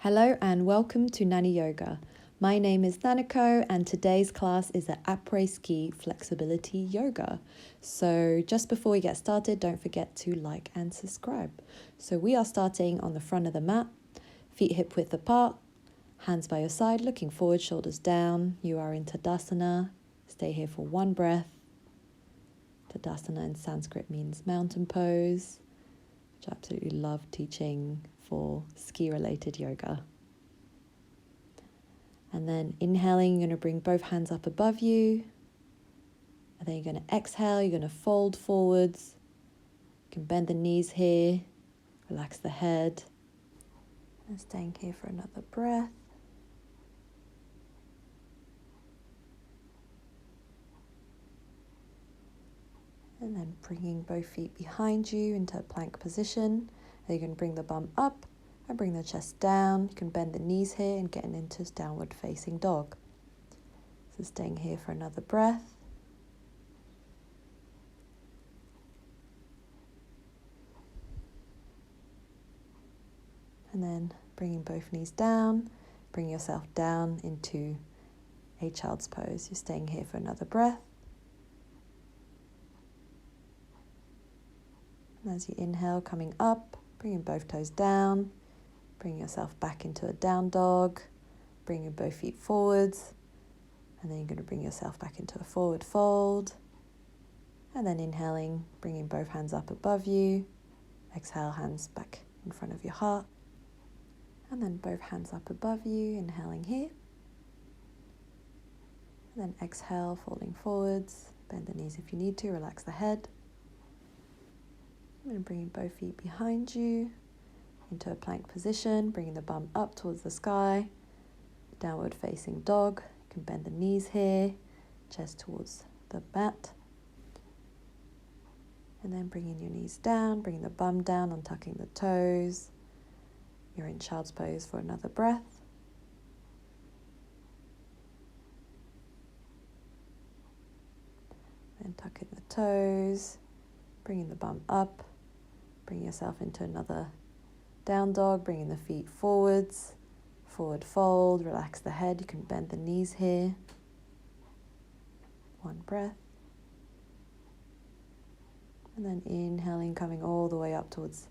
Hello and welcome to Nani Yoga. My name is Nanako and today's class is the Après ski flexibility yoga. So just before we get started, don't forget to like and subscribe. So we are starting on the front of the mat, feet hip width apart, hands by your side, looking forward, shoulders down. You are in Tadasana. Stay here for one breath. Tadasana in Sanskrit means mountain pose, which I absolutely love teaching for ski-related yoga. And then inhaling, you're going to bring both hands up above you. And then you're going to exhale, you're going to fold forwards. You can bend the knees here, relax the head. And staying here for another breath. And then bringing both feet behind you into a plank position. And you can bring the bum up and bring the chest down. You can bend the knees here and get into downward facing dog. So staying here for another breath. And then bringing both knees down, bring yourself down into a child's pose. You're staying here for another breath. And as you inhale, coming up, bringing both toes down, bring yourself back into a down dog, bringing both feet forwards, and then you're going to bring yourself back into a forward fold, and then inhaling, bringing both hands up above you, exhale, hands back in front of your heart, and then both hands up above you, inhaling here, and then exhale, folding forwards, bend the knees if you need to, relax the head, and bringing both feet behind you, into a plank position, bringing the bum up towards the sky, downward facing dog. You can bend the knees here, chest towards the mat. And then bringing your knees down, bringing the bum down, untucking the toes. You're in child's pose for another breath. Then tucking the toes, bringing the bum up, bring yourself into another down dog, bringing the feet forwards, forward fold, relax the head. You can bend the knees here. One breath. And then inhaling, coming all the way up towards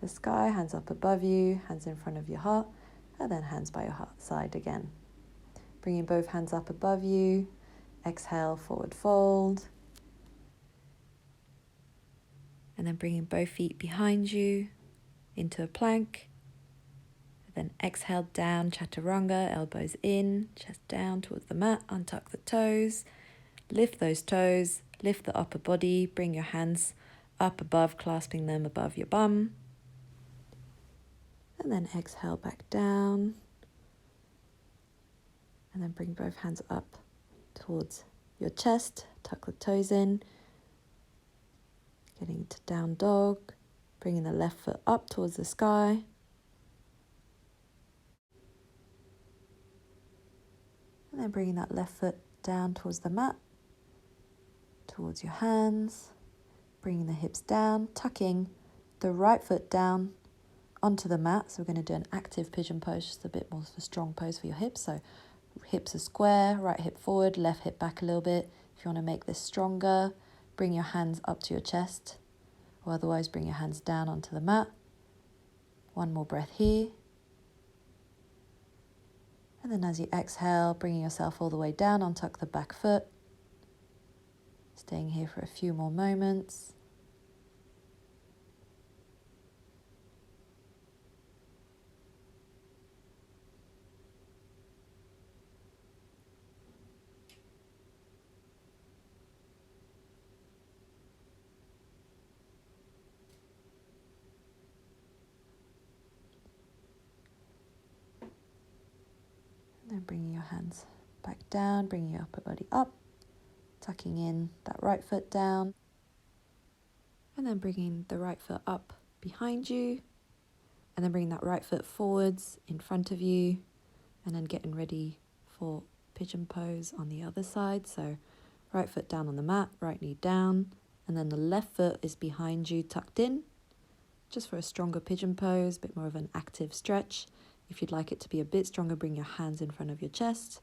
the sky, hands up above you, hands in front of your heart, and then hands by your heart side again. Bringing both hands up above you, exhale, forward fold. And then bringing both feet behind you, into a plank, then exhale down, chaturanga, elbows in, chest down towards the mat, untuck the toes, lift those toes, lift the upper body, bring your hands up above, clasping them above your bum, and then exhale back down, and then bring both hands up towards your chest, tuck the toes in, getting to down dog, bringing the left foot up towards the sky. And then bringing that left foot down towards the mat, towards your hands. Bringing the hips down, tucking the right foot down onto the mat. So we're going to do an active pigeon pose, just a bit more of a strong pose for your hips. So hips are square, right hip forward, left hip back a little bit. If you want to make this stronger, bring your hands up to your chest. Or otherwise bring your hands down onto the mat. One more breath here. And then as you exhale, bringing yourself all the way down, untuck the back foot. Staying here for a few more moments. Then bringing your hands back down, bringing your upper body up, tucking in that right foot down, and then bringing the right foot up behind you, and then bringing that right foot forwards in front of you, and then getting ready for pigeon pose on the other side. So right foot down on the mat, right knee down, and then the left foot is behind you, tucked in, just for a stronger pigeon pose, a bit more of an active stretch. If you'd like it to be a bit stronger, bring your hands in front of your chest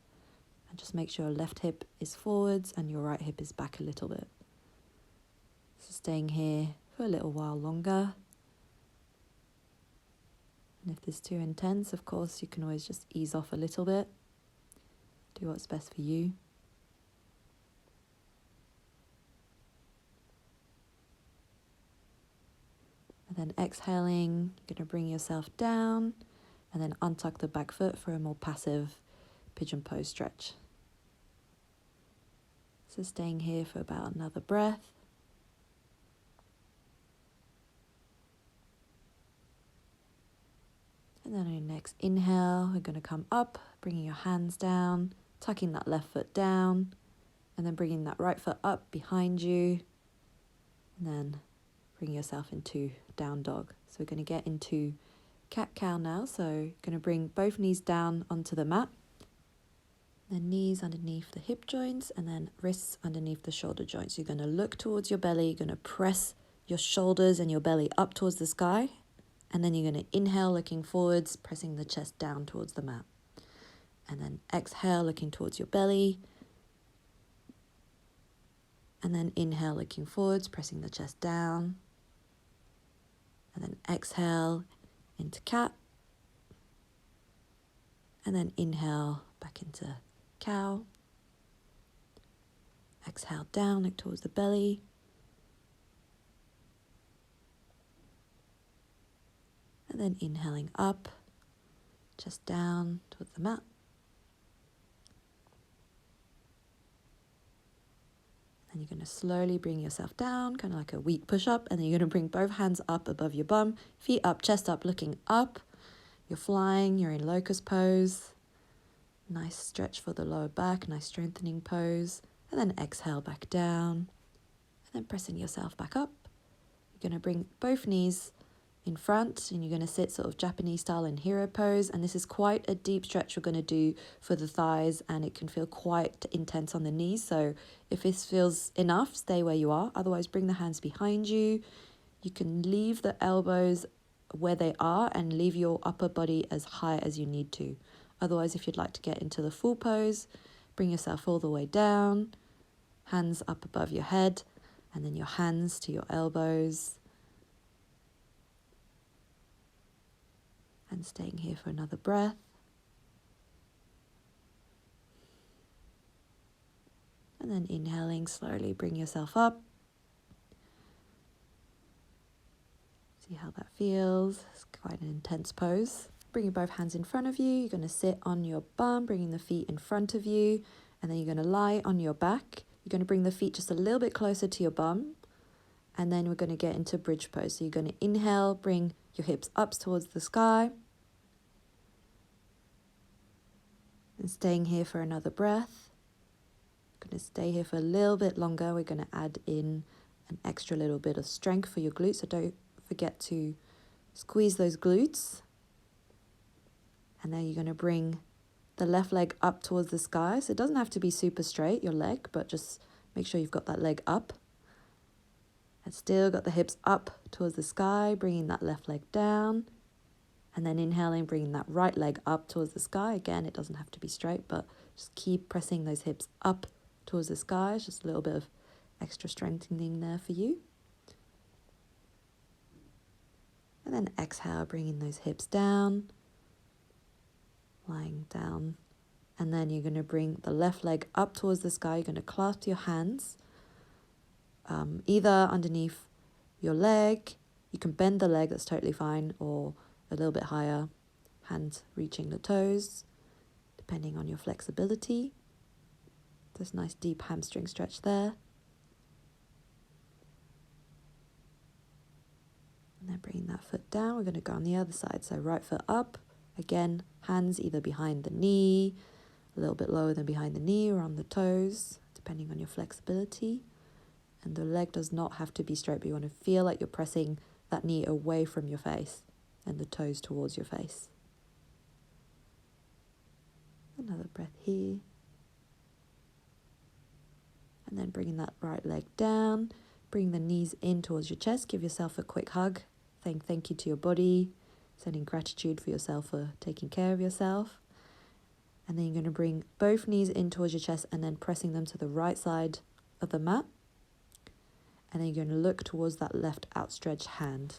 and just make sure your left hip is forwards and your right hip is back a little bit. So staying here for a little while longer. And if this is too intense, of course, you can always just ease off a little bit. Do what's best for you. And then exhaling, you're going to bring yourself down and then untuck the back foot for a more passive pigeon pose stretch. So staying here for about another breath. And then on your next inhale, we're going to come up, bringing your hands down, tucking that left foot down, and then bringing that right foot up behind you, and then bring yourself into down dog. So we're going to get into cat-cow now. So you're going to bring both knees down onto the mat, then knees underneath the hip joints, and then wrists underneath the shoulder joints. You're going to look towards your belly, you're going to press your shoulders and your belly up towards the sky, and then you're going to inhale, looking forwards, pressing the chest down towards the mat. And then exhale, looking towards your belly. And then inhale, looking forwards, pressing the chest down. And then exhale into cat. And then inhale back into cow. Exhale down, look towards the belly. And then inhaling up, chest down towards the mat. And you're going to slowly bring yourself down, kind of like a weak push-up. And then you're going to bring both hands up above your bum, feet up, chest up, looking up. You're flying, you're in locust pose. Nice stretch for the lower back, nice strengthening pose. And then exhale back down. And then pressing yourself back up. You're going to bring both knees in front, and you're going to sit sort of Japanese style in hero pose. And this is quite a deep stretch we're going to do for the thighs, and it can feel quite intense on the knees. So if this feels enough, stay where you are. Otherwise, bring the hands behind you. You can leave the elbows where they are and leave your upper body as high as you need to. Otherwise, if you'd like to get into the full pose, bring yourself all the way down, hands up above your head, and then your hands to your elbows. And staying here for another breath. And then inhaling, slowly bring yourself up. See how that feels. It's quite an intense pose. Bringing both hands in front of you. You're going to sit on your bum, bringing the feet in front of you. And then you're going to lie on your back. You're going to bring the feet just a little bit closer to your bum. And then we're going to get into bridge pose. So you're going to inhale, bring your hips up towards the sky. And staying here for another breath. Going to stay here for a little bit longer. We're going to add in an extra little bit of strength for your glutes. So don't forget to squeeze those glutes. And then you're going to bring the left leg up towards the sky. So it doesn't have to be super straight, your leg, but just make sure you've got that leg up. And still got the hips up towards the sky, bringing that left leg down. And then inhaling, bringing that right leg up towards the sky. Again, it doesn't have to be straight, but just keep pressing those hips up towards the sky. It's just a little bit of extra strengthening there for you. And then exhale, bringing those hips down, lying down. And then you're going to bring the left leg up towards the sky. You're going to clasp your hands either underneath your leg. You can bend the leg, that's totally fine, or a little bit higher, hands reaching the toes, depending on your flexibility. This nice deep hamstring stretch there. And then bringing that foot down, we're going to go on the other side. So right foot up, again, hands either behind the knee, a little bit lower than behind the knee, or on the toes, depending on your flexibility. And the leg does not have to be straight, but you want to feel like you're pressing that knee away from your face and the toes towards your face. Another breath here. And then bringing that right leg down, bring the knees in towards your chest, give yourself a quick hug, saying thank you to your body, sending gratitude for yourself for taking care of yourself. And then you're going to bring both knees in towards your chest and then pressing them to the right side of the mat. And then you're going to look towards that left outstretched hand.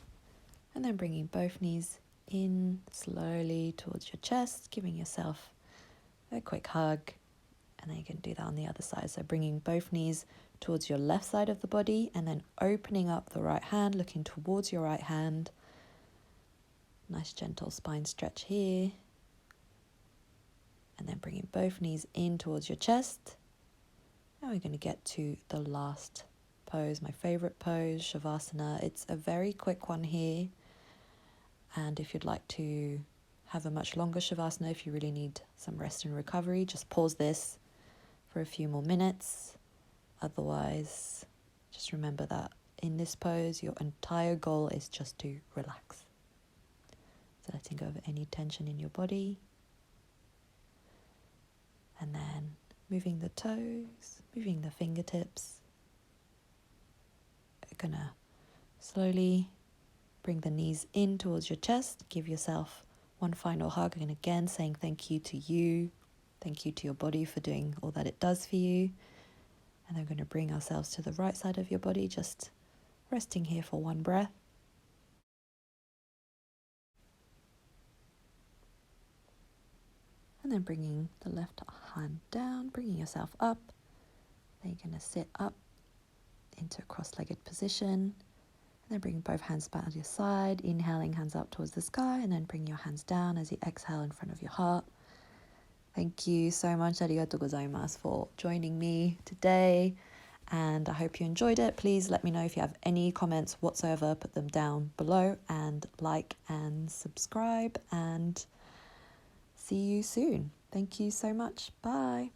And then bringing both knees in slowly towards your chest, giving yourself a quick hug. And then you can do that on the other side. So bringing both knees towards your left side of the body and then opening up the right hand, looking towards your right hand. Nice gentle spine stretch here. And then bringing both knees in towards your chest. Now we're going to get to the last pose, my favorite pose, Shavasana. It's a very quick one here. And if you'd like to have a much longer Shavasana, if you really need some rest and recovery, just pause this for a few more minutes. Otherwise, just remember that in this pose, your entire goal is just to relax. So letting go of any tension in your body. And then moving the toes, moving the fingertips. You're gonna slowly bring the knees in towards your chest. Give yourself one final hug. And again, saying thank you to you. Thank you to your body for doing all that it does for you. And then we're going to bring ourselves to the right side of your body, just resting here for one breath. And then bringing the left hand down, bringing yourself up. Then you're going to sit up into a cross-legged position. And then bring both hands back to your side, inhaling hands up towards the sky, and then bring your hands down as you exhale in front of your heart. Thank you so much, arigatou gozaimasu, for joining me today. And I hope you enjoyed it. Please let me know if you have any comments whatsoever. Put them down below and like and subscribe. And see you soon. Thank you so much. Bye.